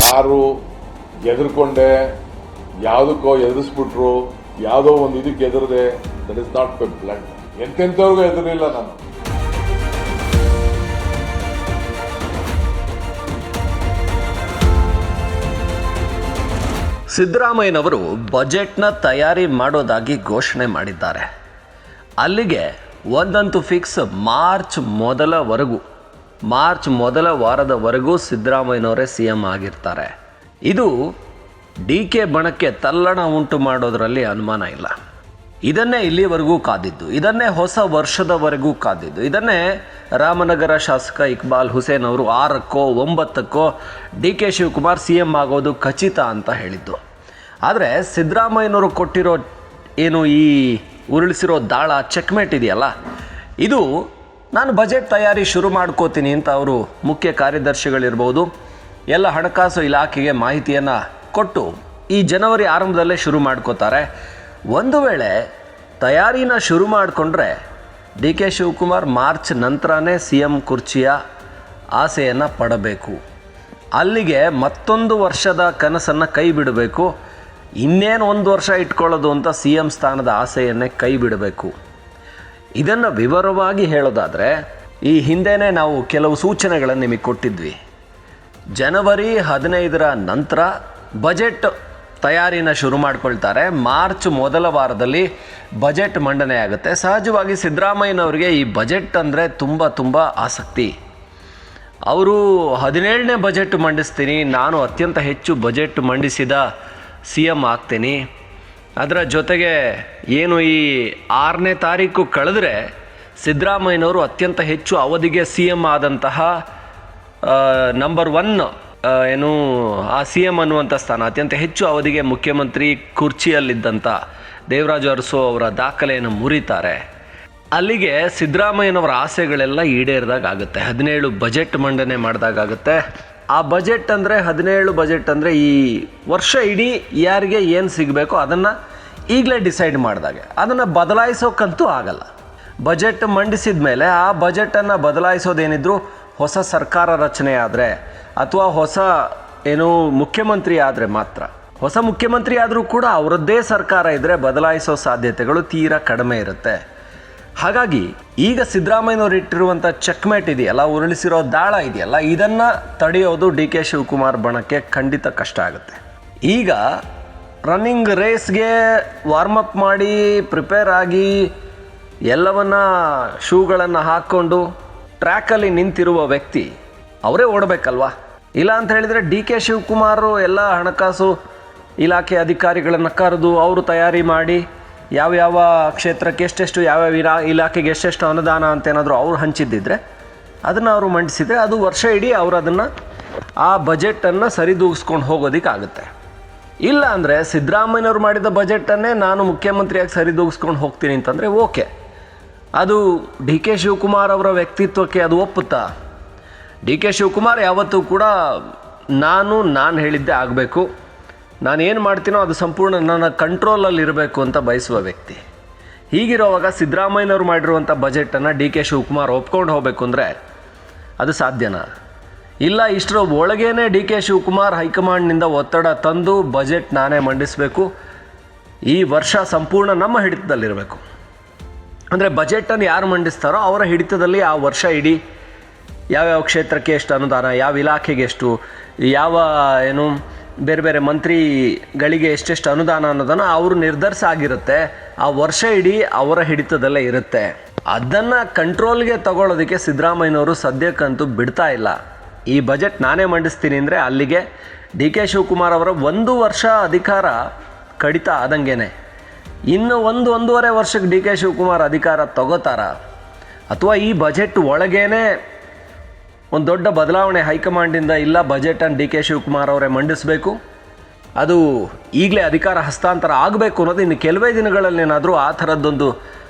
ಯಾರು ಎದುರ್ಕೊಂಡೆ ಯಾವುದಕ್ಕೋ ಎದುರಿಸ್ಬಿಟ್ರು, ಯಾವುದೋ ಒಂದು ಇದಕ್ಕೆ ಎದುರದೆ, that is not my blood. ಎಂತೆಂಥವ್ರಿಗೂ ಎದುರಿಲ್ಲ ನಾನು. ಸಿದ್ದರಾಮಯ್ಯನವರು ಬಜೆಟ್ನ ತಯಾರಿ ಮಾಡೋದಾಗಿ ಘೋಷಣೆ ಮಾಡಿದ್ದಾರೆ. ಅಲ್ಲಿಗೆ ಒಂದಂತೂ ಫಿಕ್ಸ್, ಮಾರ್ಚ್ ಮೊದಲ ವಾರದವರೆಗೂ ಸಿದ್ದರಾಮಯ್ಯನವರೇ CM ಆಗಿರ್ತಾರೆ. ಇದು DK ಬಣಕ್ಕೆ ತಲ್ಲಣ ಉಂಟು ಮಾಡೋದರಲ್ಲಿ ಅನುಮಾನ ಇಲ್ಲ. ಇದನ್ನೇ ಇಲ್ಲಿವರೆಗೂ ಕಾದಿದ್ದು, ಇದನ್ನೇ ಹೊಸ ವರ್ಷದವರೆಗೂ ಕಾದಿದ್ದು, ಇದನ್ನೇ ರಾಮನಗರ ಶಾಸಕ ಇಕ್ಬಾಲ್ ಹುಸೇನ್ ಅವರು 6ಕ್ಕೋ 9ಕ್ಕೋ DK ಶಿವಕುಮಾರ್ CM ಆಗೋದು ಖಚಿತ ಅಂತ ಹೇಳಿದ್ದು. ಆದರೆ ಸಿದ್ದರಾಮಯ್ಯನವರು ಕೊಟ್ಟಿರೋ ಏನು ಈ ಉರುಳಿಸಿರೋ ದಾಳ ಚೆಕ್ಮೇಟ್ ಇದೆಯಲ್ಲ, ಇದು ನಾನು ಬಜೆಟ್ ತಯಾರಿ ಶುರು ಮಾಡ್ಕೋತೀನಿ ಅಂತ ಅವರು ಮುಖ್ಯ ಕಾರ್ಯದರ್ಶಿಗಳಿರ್ಬೋದು ಎಲ್ಲ ಹಣಕಾಸು ಇಲಾಖೆಗೆ ಮಾಹಿತಿಯನ್ನು ಕೊಟ್ಟು ಈ ಜನವರಿ ಆರಂಭದಲ್ಲೇ ಶುರು ಮಾಡ್ಕೋತಾರೆ. ಒಂದು ವೇಳೆ ತಯಾರಿನ ಶುರು ಮಾಡಿಕೊಂಡ್ರೆ DK ಶಿವಕುಮಾರ್ ಮಾರ್ಚ್ ನಂತರನೇ CM ಕುರ್ಚಿಯ ಆಸೆಯನ್ನು ಪಡಬೇಕು. ಅಲ್ಲಿಗೆ ಮತ್ತೊಂದು ವರ್ಷದ ಕನಸನ್ನು ಕೈ ಬಿಡಬೇಕು. ಇನ್ನೇನು ಒಂದು ವರ್ಷ ಇಟ್ಕೊಳ್ಳೋದು ಅಂತ CM ಸ್ಥಾನದ ಆಸೆಯನ್ನೇ ಕೈ ಬಿಡಬೇಕು. ಇದನ್ನು ವಿವರವಾಗಿ ಹೇಳೋದಾದರೆ, ಈ ಹಿಂದೆನೇ ನಾವು ಕೆಲವು ಸೂಚನೆಗಳನ್ನು ನಿಮಗೆ ಕೊಟ್ಟಿದ್ವಿ. ಜನವರಿ 15ರ ನಂತರ ಬಜೆಟ್ ತಯಾರಿನ ಶುರು ಮಾಡ್ಕೊಳ್ತಾರೆ. ಮಾರ್ಚ್ ಮೊದಲ ವಾರದಲ್ಲಿ ಬಜೆಟ್ ಮಂಡನೆ ಆಗುತ್ತೆ. ಸಹಜವಾಗಿ ಸಿದ್ದರಾಮಯ್ಯನವರಿಗೆ ಈ ಬಜೆಟ್ ಅಂದರೆ ತುಂಬ ಆಸಕ್ತಿ. ಅವರು 17ನೇ ಬಜೆಟ್ ಮಂಡಿಸ್ತೀನಿ, ನಾನು ಅತ್ಯಂತ ಹೆಚ್ಚು ಬಜೆಟ್ ಮಂಡಿಸಿದ CM ಆಗ್ತೀನಿ. ಅದರ ಜೊತೆಗೆ ಏನು ಈ 6ನೇ ತಾರೀಕು ಕಳೆದ್ರೆ ಸಿದ್ದರಾಮಯ್ಯನವರು ಅತ್ಯಂತ ಹೆಚ್ಚು ಅವಧಿಗೆ CM ಆದಂತಹ ನಂಬರ್ 1 ಏನು ಆ CM ಅನ್ನುವಂಥ ಸ್ಥಾನ, ಅತ್ಯಂತ ಹೆಚ್ಚು ಅವಧಿಗೆ ಮುಖ್ಯಮಂತ್ರಿ ಕುರ್ಚಿಯಲ್ಲಿದ್ದಂಥ ದೇವರಾಜು ಅರಸು ಅವರ ದಾಖಲೆಯನ್ನು ಮುರಿತಾರೆ. ಅಲ್ಲಿಗೆ ಸಿದ್ದರಾಮಯ್ಯನವರ ಆಸೆಗಳೆಲ್ಲ ಈಡೇರಿದಾಗ ಆಗುತ್ತೆ. 17 ಬಜೆಟ್ ಮಂಡನೆ ಮಾಡಿದಾಗುತ್ತೆ. ಆ ಬಜೆಟ್ ಅಂದರೆ 17 ಬಜೆಟ್ ಅಂದರೆ ಈ ವರ್ಷ ಇಡೀ ಯಾರಿಗೆ ಏನು ಸಿಗಬೇಕೋ ಅದನ್ನು ಈಗಲೇ ಡಿಸೈಡ್ ಮಾಡಿದಾಗೆ, ಅದನ್ನು ಬದಲಾಯಿಸೋಕ್ಕಂತೂ ಆಗಲ್ಲ. ಬಜೆಟ್ ಮಂಡಿಸಿದ ಮೇಲೆ ಆ ಬಜೆಟನ್ನು ಬದಲಾಯಿಸೋದೇನಿದ್ರು ಹೊಸ ಸರ್ಕಾರ ರಚನೆ ಆದರೆ ಅಥವಾ ಹೊಸ ಏನು ಮುಖ್ಯಮಂತ್ರಿ ಆದರೆ ಮಾತ್ರ. ಹೊಸ ಮುಖ್ಯಮಂತ್ರಿ ಆದರೂ ಕೂಡ ಅವರದ್ದೇ ಸರ್ಕಾರ ಇದ್ದರೆ ಬದಲಾಯಿಸೋ ಸಾಧ್ಯತೆಗಳು ತೀರಾ ಕಡಿಮೆ ಇರುತ್ತೆ. ಹಾಗಾಗಿ ಈಗ ಸಿದ್ದರಾಮಯ್ಯನವರು ಇಟ್ಟಿರುವಂಥ ಚೆಕ್ಮೇಟ್ ಇದೆಯಲ್ಲ, ಉರುಳಿಸಿರೋ ದಾಳ ಇದೆಯಲ್ಲ, ಇದನ್ನು ತಡೆಯೋದು DK ಶಿವಕುಮಾರ್ ಬಣಕ್ಕೆ ಖಂಡಿತ ಕಷ್ಟ ಆಗುತ್ತೆ. ಈಗ ರನ್ನಿಂಗ್ ರೇಸ್ಗೆ ವಾರ್ಮಪ್ ಮಾಡಿ ಪ್ರಿಪೇರ್ ಆಗಿ ಎಲ್ಲವನ್ನ ಶೂಗಳನ್ನು ಹಾಕ್ಕೊಂಡು ಟ್ರ್ಯಾಕಲ್ಲಿ ನಿಂತಿರುವ ವ್ಯಕ್ತಿ ಅವರೇ ಓಡಬೇಕಲ್ವಾ? ಇಲ್ಲ ಅಂತ ಹೇಳಿದರೆ DK ಶಿವಕುಮಾರ್ ಎಲ್ಲ ಹಣಕಾಸು ಇಲಾಖೆ ಅಧಿಕಾರಿಗಳನ್ನು ಕರೆದು ಅವರು ತಯಾರಿ ಮಾಡಿ ಯಾವ್ಯಾವ ಕ್ಷೇತ್ರಕ್ಕೆ ಎಷ್ಟೆಷ್ಟು, ಯಾವ್ಯಾವ ಇಲಾಖೆಗೆ ಎಷ್ಟೆಷ್ಟು ಅನುದಾನ ಅಂತ ಏನಾದರೂ ಅವ್ರು ಹಂಚಿದ್ದಿದ್ರೆ ಅದನ್ನು ಅವರು ಮಂಡಿಸಿದರೆ ಅದು ವರ್ಷ ಇಡೀ ಅವರು ಅದನ್ನು ಆ ಬಜೆಟನ್ನು ಸರಿದೂಗಿಸ್ಕೊಂಡು ಹೋಗೋದಕ್ಕಾಗುತ್ತೆ. ಇಲ್ಲ ಅಂದರೆ ಸಿದ್ದರಾಮಯ್ಯನವರು ಮಾಡಿದ ಬಜೆಟನ್ನೇ ನಾನು ಮುಖ್ಯಮಂತ್ರಿಯಾಗಿ ಸರಿದೂಗಿಸ್ಕೊಂಡು ಹೋಗ್ತೀನಿ ಅಂತಂದರೆ ಓಕೆ, ಅದು DK ಶಿವಕುಮಾರ್ ಅವರ ವ್ಯಕ್ತಿತ್ವಕ್ಕೆ ಅದು ಒಪ್ಪುತ್ತಾ? DK ಶಿವಕುಮಾರ್ ಯಾವತ್ತೂ ಕೂಡ ನಾನು ಹೇಳಿದ್ದೇ ಆಗಬೇಕು, ನಾನೇನು ಮಾಡ್ತೀನೋ ಅದು ಸಂಪೂರ್ಣ ನನ್ನ ಕಂಟ್ರೋಲಲ್ಲಿ ಇರಬೇಕು ಅಂತ ಬಯಸುವ ವ್ಯಕ್ತಿ. ಹೀಗಿರುವಾಗ ಸಿದ್ದರಾಮಯ್ಯನವರು ಮಾಡಿರುವಂಥ ಬಜೆಟನ್ನು DK ಶಿವಕುಮಾರ್ ಒಪ್ಕೊಂಡು ಹೋಗಬೇಕು ಅಂದರೆ ಅದು ಸಾಧ್ಯನಾ? ಇಲ್ಲ, ಇಷ್ಟರ ಒಳಗೇನೆ DK ಶಿವಕುಮಾರ್ ಹೈಕಮಾಂಡ್ನಿಂದ ಒತ್ತಡ ತಂದು ಬಜೆಟ್ ನಾನೇ ಮಂಡಿಸಬೇಕು, ಈ ವರ್ಷ ಸಂಪೂರ್ಣ ನಮ್ಮ ಹಿಡಿತದಲ್ಲಿರಬೇಕು. ಅಂದರೆ ಬಜೆಟನ್ನು ಯಾರು ಮಂಡಿಸ್ತಾರೋ ಅವರ ಹಿಡಿತದಲ್ಲಿ ಆ ವರ್ಷ ಇಡೀ ಯಾವ್ಯಾವ ಕ್ಷೇತ್ರಕ್ಕೆ ಎಷ್ಟು ಅನುದಾನ, ಯಾವ ಇಲಾಖೆಗೆ ಎಷ್ಟು, ಯಾವ ಏನು ಬೇರೆ ಬೇರೆ ಮಂತ್ರಿಗಳಿಗೆ ಎಷ್ಟೆಷ್ಟು ಅನುದಾನ ಅನ್ನೋದನ್ನು ಅವರು ನಿರ್ಧರಿಸಾಗಿರುತ್ತೆ. ಆ ವರ್ಷ ಇಡೀ ಅವರ ಹಿಡಿತದಲ್ಲೇ ಇರುತ್ತೆ. ಅದನ್ನು ಕಂಟ್ರೋಲ್ಗೆ ತಗೊಳ್ಳೋದಕ್ಕೆ ಸಿದ್ದರಾಮಯ್ಯನವರು ಸದ್ಯಕ್ಕಂತೂ ಬಿಡ್ತಾ ಇಲ್ಲ. ಈ ಬಜೆಟ್ ನಾನೇ ಮಂಡಿಸ್ತೀನಿ ಅಂದರೆ ಅಲ್ಲಿಗೆ DK ಶಿವಕುಮಾರ್ ಅವರ 1 ವರ್ಷ ಅಧಿಕಾರ ಕಡಿತ ಆದಂಗೆನೆ. ಇನ್ನು 1-1.5 ವರ್ಷಕ್ಕೆ DK ಶಿವಕುಮಾರ್ ಅಧಿಕಾರ ತಗೋತಾರ, ಅಥವಾ ಈ ಬಜೆಟ್ ಒಳಗೇನೆ ಒಂದು ದೊಡ್ಡ ಬದಲಾವಣೆ ಹೈಕಮಾಂಡಿಂದ, ಇಲ್ಲ ಬಜೆಟನ್ನು DK ಶಿವಕುಮಾರ್ ಅವರೇ ಮಂಡಿಸಬೇಕು, ಅದು ಈಗಲೇ ಅಧಿಕಾರ ಹಸ್ತಾಂತರ ಆಗಬೇಕು ಅನ್ನೋದು ಇನ್ನು ಕೆಲವೇ ದಿನಗಳಲ್ಲೇನಾದರೂ ಆ ಥರದ್ದೊಂದು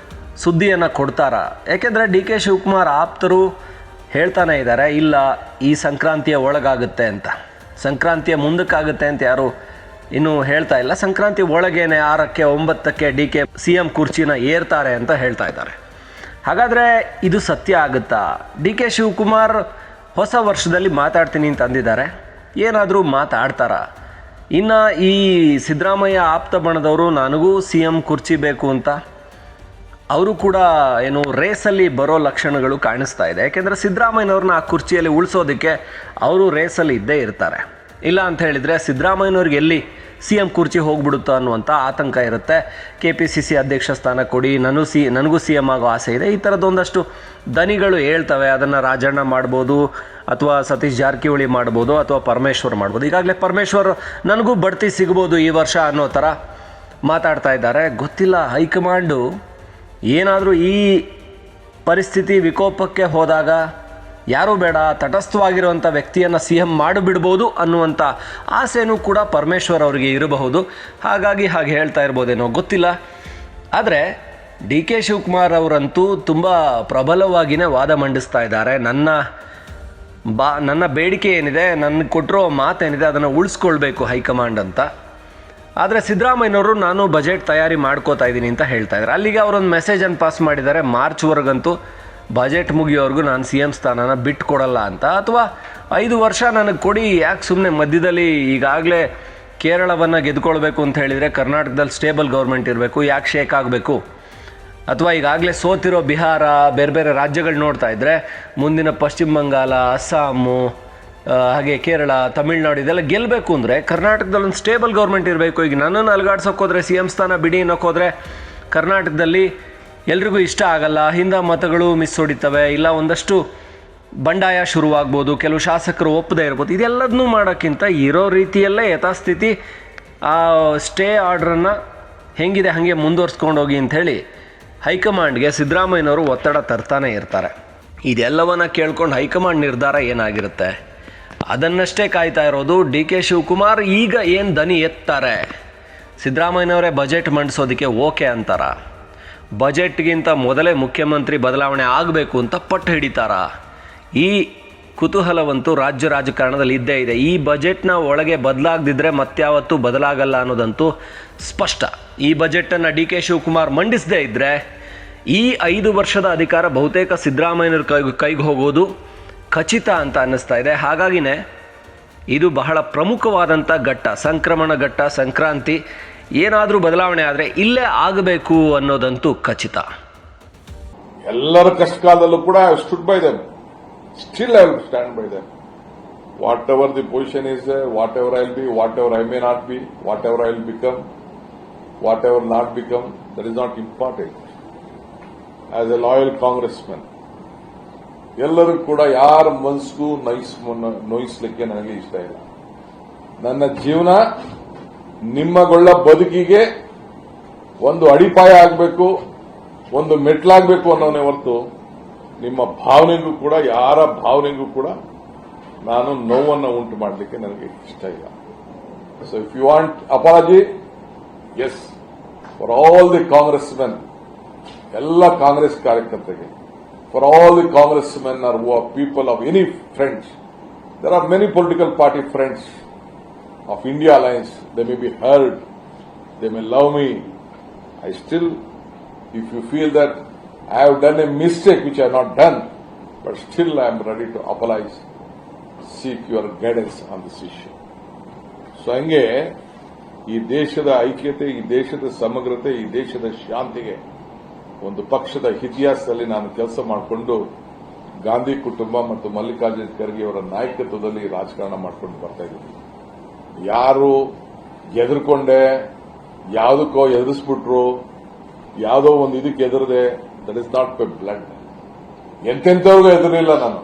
ಸುದ್ದಿಯನ್ನು ಕೊಡ್ತಾರಾ? ಯಾಕೆಂದರೆ DK ಶಿವಕುಮಾರ್ ಆಪ್ತರು ಹೇಳ್ತಾನೆ ಇದ್ದಾರೆ, ಇಲ್ಲ ಈ ಸಂಕ್ರಾಂತಿಯ ಒಳಗಾಗುತ್ತೆ ಅಂತ, ಸಂಕ್ರಾಂತಿಯ ಮುಂದಕ್ಕಾಗುತ್ತೆ ಅಂತ ಯಾರು ಇನ್ನೂ ಹೇಳ್ತಾ ಇಲ್ಲ. ಸಂಕ್ರಾಂತಿ ಒಳಗೇನೆ 6ಕ್ಕೆ 9ಕ್ಕೆ DK CM ಕುರ್ಚಿನ ಏರ್ತಾರೆ ಅಂತ ಹೇಳ್ತಾ ಇದ್ದಾರೆ. ಹಾಗಾದರೆ ಇದು ಸತ್ಯ ಆಗುತ್ತಾ? DK ಶಿವಕುಮಾರ್ ಹೊಸ ವರ್ಷದಲ್ಲಿ ಮಾತಾಡ್ತೀನಿ ಅಂತ ಅಂದಿದ್ದಾರೆ. ಏನಾದರೂ ಮಾತಾಡ್ತಾರ? ಇನ್ನು ಈ ಸಿದ್ದರಾಮಯ್ಯ ಆಪ್ತ ಬಣದವರು ನನಗೂ ಸಿ ಎಂ ಕುರ್ಚಿ ಬೇಕು ಅಂತ ಅವರು ಕೂಡ ಏನು ರೇಸಲ್ಲಿ ಬರೋ ಲಕ್ಷಣಗಳು ಕಾಣಿಸ್ತಾ ಇದೆ. ಯಾಕೆಂದರೆ ಸಿದ್ದರಾಮಯ್ಯನವ್ರನ್ನ ಆ ಕುರ್ಚಿಯಲ್ಲಿ ಉಳಿಸೋದಕ್ಕೆ ಅವರು ರೇಸಲ್ಲಿ ಇದ್ದೇ ಇರ್ತಾರೆ. ಇಲ್ಲ ಅಂತ ಹೇಳಿದರೆ ಸಿದ್ದರಾಮಯ್ಯನವ್ರಿಗೆ ಎಲ್ಲಿ ಸಿ ಎಂ ಕುರ್ಚಿ ಹೋಗ್ಬಿಡುತ್ತೋ ಅನ್ನುವಂಥ ಆತಂಕ ಇರುತ್ತೆ. KPCC ಅಧ್ಯಕ್ಷ ಸ್ಥಾನ ಕೊಡಿ, ನನಗೂ ಸಿ ಎಂ ಆಗೋ ಆಸೆ ಇದೆ, ಈ ಥರದ್ದೊಂದಷ್ಟು ದನಿಗಳು ಹೇಳ್ತವೆ. ಅದನ್ನು ರಾಜಣ್ಣ ಮಾಡ್ಬೋದು, ಅಥವಾ ಸತೀಶ್ ಜಾರಕಿಹೊಳಿ ಮಾಡ್ಬೋದು, ಅಥವಾ ಪರಮೇಶ್ವರ್ ಮಾಡ್ಬೋದು. ಈಗಾಗಲೇ ಪರಮೇಶ್ವರ್ ನನಗೂ ಬಡ್ತಿ ಸಿಗ್ಬೋದು ಈ ವರ್ಷ ಅನ್ನೋ ಥರ ಮಾತಾಡ್ತಾ ಇದ್ದಾರೆ. ಗೊತ್ತಿಲ್ಲ, ಹೈಕಮಾಂಡು ಏನಾದರೂ ಈ ಪರಿಸ್ಥಿತಿ ವಿಕೋಪಕ್ಕೆ ಹೋದಾಗ ಯಾರೂ ಬೇಡ, ತಟಸ್ಥವಾಗಿರುವಂಥ ವ್ಯಕ್ತಿಯನ್ನು ಸಿ ಎಂ ಮಾಡಿಬಿಡ್ಬೋದು ಅನ್ನುವಂಥ ಆಸೆನೂ ಕೂಡ ಪರಮೇಶ್ವರ್ ಅವರಿಗೆ ಇರಬಹುದು. ಹಾಗಾಗಿ ಹಾಗೆ ಹೇಳ್ತಾ ಇರ್ಬೋದೇನೋ ಗೊತ್ತಿಲ್ಲ. ಆದರೆ DK ಶಿವಕುಮಾರ್ ಅವರಂತೂ ತುಂಬ ಪ್ರಬಲವಾಗಿಯೇ ವಾದ ಮಂಡಿಸ್ತಾ ಇದ್ದಾರೆ. ನನ್ನ ಬೇಡಿಕೆ ಏನಿದೆ, ನನಗೆ ಕೊಟ್ಟಿರೋ ಮಾತೇನಿದೆ ಅದನ್ನು ಉಳಿಸ್ಕೊಳ್ಬೇಕು ಹೈಕಮಾಂಡ್ ಅಂತ. ಆದರೆ ಸಿದ್ದರಾಮಯ್ಯನವರು ನಾನು ಬಜೆಟ್ ತಯಾರಿ ಮಾಡ್ಕೋತಾ ಇದ್ದೀನಿ ಅಂತ ಹೇಳ್ತಾ ಇದ್ದಾರೆ. ಅಲ್ಲಿಗೆ ಅವರೊಂದು ಮೆಸೇಜನ್ನು ಪಾಸ್ ಮಾಡಿದ್ದಾರೆ, ಮಾರ್ಚ್ವರೆಗಂತೂ ಬಜೆಟ್ ಮುಗಿಯೋವರೆಗೂ ನಾನು ಸಿ ಎಂ ಸ್ಥಾನನ ಬಿಟ್ಕೊಡಲ್ಲ ಅಂತ. ಅಥವಾ 5 ವರ್ಷ ನನಗೆ ಕೊಡಿ, ಯಾಕೆ ಸುಮ್ಮನೆ ಮಧ್ಯದಲ್ಲಿ ಈಗಾಗಲೇ ಕೇರಳವನ್ನು ಗೆದ್ಕೊಳ್ಬೇಕು ಅಂತ ಹೇಳಿದರೆ ಕರ್ನಾಟಕದಲ್ಲಿ ಸ್ಟೇಬಲ್ ಗೌರ್ಮೆಂಟ್ ಇರಬೇಕು, ಯಾಕೆ ಶೇಕ್ ಆಗಬೇಕು? ಅಥವಾ ಈಗಾಗಲೇ ಸೋತಿರೋ ಬಿಹಾರ, ಬೇರೆ ಬೇರೆ ರಾಜ್ಯಗಳು ನೋಡ್ತಾ ಇದ್ದರೆ ಮುಂದಿನ ಪಶ್ಚಿಮ ಬಂಗಾಳ, ಅಸ್ಸಾಮು, ಹಾಗೆ ಕೇರಳ, ತಮಿಳ್ನಾಡು ಇದೆಲ್ಲ ಗೆಲ್ಲಬೇಕು ಅಂದರೆ ಕರ್ನಾಟಕದಲ್ಲಿ ಒಂದು ಸ್ಟೇಬಲ್ ಗೌರ್ಮೆಂಟ್ ಇರಬೇಕು. ಈಗ ನನ್ನನ್ನು ಅಲುಗಾಡ್ಸೋಕ್ಕೋದ್ರೆ ಸಿ ಎಂ ಸ್ಥಾನ ಬಿಡಿ ಅನ್ನೋಕ್ಕೋದ್ರೆ ಕರ್ನಾಟಕದಲ್ಲಿ ಎಲ್ರಿಗೂ ಇಷ್ಟ ಆಗಲ್ಲ, ಹಿಂದ ಮತಗಳು ಮಿಸ್ ಹೊಡಿತವೆ, ಇಲ್ಲ ಒಂದಷ್ಟು ಬಂಡಾಯ ಶುರುವಾಗ್ಬೋದು, ಕೆಲವು ಶಾಸಕರು ಒಪ್ಪದೇ ಇರ್ಬೋದು. ಇದೆಲ್ಲದನ್ನೂ ಮಾಡೋಕ್ಕಿಂತ ಇರೋ ರೀತಿಯಲ್ಲೇ ಯಥಾಸ್ಥಿತಿ ಆ ಸ್ಟೇ ಆರ್ಡ್ರನ್ನು ಹೆಂಗಿದೆ ಹಾಗೆ ಮುಂದುವರ್ಸ್ಕೊಂಡು ಹೋಗಿ ಅಂಥೇಳಿ ಹೈಕಮಾಂಡ್ಗೆ ಸಿದ್ದರಾಮಯ್ಯನವರು ಒತ್ತಡ ತರ್ತಾನೆ ಇರ್ತಾರೆ. ಇದೆಲ್ಲವನ್ನ ಕೇಳ್ಕೊಂಡು ಹೈಕಮಾಂಡ್ ನಿರ್ಧಾರ ಏನಾಗಿರುತ್ತೆ ಅದನ್ನಷ್ಟೇ ಕಾಯ್ತಾ ಇರೋದು. DK ಶಿವಕುಮಾರ್ ಈಗ ಏನು ದನಿ ಎತ್ತಾರೆ? ಸಿದ್ದರಾಮಯ್ಯನವರೇ ಬಜೆಟ್ ಮಂಡಿಸೋದಕ್ಕೆ ಓಕೆ ಅಂತಾರ? ಬಜೆಟ್ಗಿಂತ ಮೊದಲೇ ಮುಖ್ಯಮಂತ್ರಿ ಬದಲಾವಣೆ ಆಗಬೇಕು ಅಂತ ಪಟ್ಟು ಹಿಡಿತಾರ? ಈ ಕುತೂಹಲವಂತೂ ರಾಜ್ಯ ರಾಜಕಾರಣದಲ್ಲಿ ಇದ್ದೇ ಇದೆ. ಈ ಬಜೆಟ್ನ ಒಳಗೆ ಬದಲಾಗದಿದ್ದರೆ ಮತ್ಯಾವತ್ತೂ ಬದಲಾಗಲ್ಲ ಅನ್ನೋದಂತೂ ಸ್ಪಷ್ಟ. ಈ ಬಜೆಟನ್ನು DK ಶಿವಕುಮಾರ್ ಮಂಡಿಸದೇ ಇದ್ದರೆ ಈ 5 ವರ್ಷದ ಅಧಿಕಾರ ಬಹುತೇಕ ಸಿದ್ದರಾಮಯ್ಯನವ್ರ ಕೈಗೆ ಹೋಗೋದು ಖಚಿತ ಅಂತ ಅನ್ನಿಸ್ತಾ ಇದೆ. ಹಾಗಾಗಿನೇ ಇದು ಬಹಳ ಪ್ರಮುಖವಾದಂಥ ಘಟ್ಟ, ಸಂಕ್ರಮಣ ಘಟ್ಟ, ಸಂಕ್ರಾಂತಿ. ಏನಾದರೂ ಬದಲಾವಣೆ ಆದರೆ ಇಲ್ಲೇ ಆಗಬೇಕು ಅನ್ನೋದಂತೂ ಖಚಿತ. ಎಲ್ಲರ ಕಷ್ಟ ಕಾಲದಲ್ಲೂ ಕೂಡ I stood by them, still I will stand by them. Whatever the position is, whatever I will be, whatever I may not be, whatever I will become, whatever not become, that is not important. As a loyal congressman ಎಲ್ಲರೂ ಕೂಡ ಯಾರ ಮನಸ್ಸಿಗೂ ನೋಯಿಸ್ಲಿಕ್ಕೆ ನನಗೆ ಇಷ್ಟ ಇಲ್ಲ. ನನ್ನ ಜೀವನ ನಿಮ್ಮಗೊಳ್ಳ ಬದುಕಿಗೆ ಒಂದು ಅಡಿಪಾಯ ಆಗಬೇಕು, ಒಂದು ಮೆಟ್ಲಾಗಬೇಕು ಅನ್ನೋನೇ ಹೊರತು ನಿಮ್ಮ ಭಾವನೆಗೂ ಕೂಡ, ಯಾರ ಭಾವನೆಗೂ ಕೂಡ ನಾನು ನೋವನ್ನು ಉಂಟು ಮಾಡಲಿಕ್ಕೆ ನನಗೆ ಇಷ್ಟ ಇಲ್ಲ. So if you want apology, yes, for all the Congress men, ಎಲ್ಲ ಕಾಂಗ್ರೆಸ್ ಕಾರ್ಯಕರ್ತರಿಗೆ, for all the congressmen or who are people of any friends. There are many political party friends of India Alliance. They may be heard, they may love me. I still, if you feel that I have done a mistake which I have not done, but still I am ready to apologize, seek your guidance on this issue. So ಹಂಗೆ ಈ ದೇಶದ ಐಕ್ಯತೆ, ಈ ದೇಶದ ಸಮಗ್ರತೆ, ಈ ದೇಶದ ಶಾಂತಿಗೆ ಒಂದು ಪಕ್ಷದ ಇತಿಹಾಸದಲ್ಲಿ ನಾನು ಕೆಲಸ ಮಾಡಿಕೊಂಡು ಗಾಂಧಿ ಕುಟುಂಬ ಮತ್ತು ಮಲ್ಲಿಕಾರ್ಜುನ ಖರ್ಗೆ ಅವರ ನಾಯಕತ್ವದಲ್ಲಿ ರಾಜಕಾರಣ ಮಾಡ್ಕೊಂಡು ಬರ್ತಾ ಇದ್ದೀನಿ. ಯಾರು ಎದುರ್ಕೊಂಡೆ, ಯಾವುದಕ್ಕೋ ಎದುರಿಸ್ಬಿಟ್ರು, ಯಾವುದೋ ಒಂದು ಇದಕ್ಕೆ ಎದುರದೆ, that is not my blood. ಎಂತೆಂಥವ್ರಿಗೂ ಎದುರಿಲ್ಲ ನಾನು.